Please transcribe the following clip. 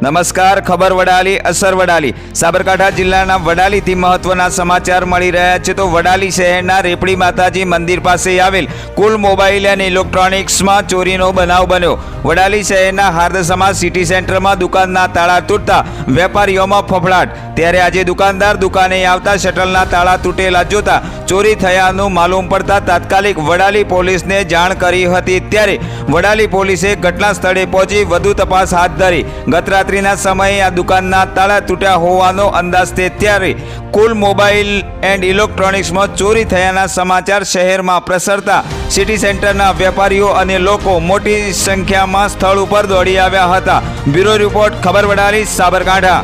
નમસ્કાર, ખબર વડાલી, અસર વડાલી. સાબરકાંઠા જિલ્લાના વડાલીથી મહત્વના સમાચાર મળી રહ્યા છે. તો વડાલી શહેરના રેપડી માતાજી મંદિર પાસે આવેલ કુલ મોબાઈલ અને ઇલેક્ટ્રોનિક્સમાં ચોરીનો બનાવ બન્યો. વડાલી શહેરના હાર્દસમા સિટી સેન્ટરમાં દુકાનના તાળા તૂટતા વેપારીઓમાં ફફડાટ. ત્યારે આજે દુકાનદાર દુકાને આવતા શટલના તાળા તૂટેલા જોતા ચોરી થયાનું માલુમ પડતા તાત્કાલિક વડાલી પોલીસને જાણ કરી હતી. ત્યારે વડાલી પોલીસે ઘટના સ્થળે પહોંચી વધુ તપાસ હાથ ધરી. ગત રાત્રિના સમયે આ દુકાનના તાળા તૂટ્યા હોવાનો અંદાજ છે. ત્યારે કુલ મોબાઈલ એન્ડ ઇલેક્ટ્રોનિક્સમાં ચોરી થયાના સમાચાર શહેરમાં પ્રસરતા સિટી સેન્ટરના વેપારીઓ અને લોકો મોટી સંખ્યામાં સ્થળ ઉપર દોડી આવ્યા હતા. બ્યુરો રિપોર્ટ, ખબર વડાલી, સાબરકાંઠા.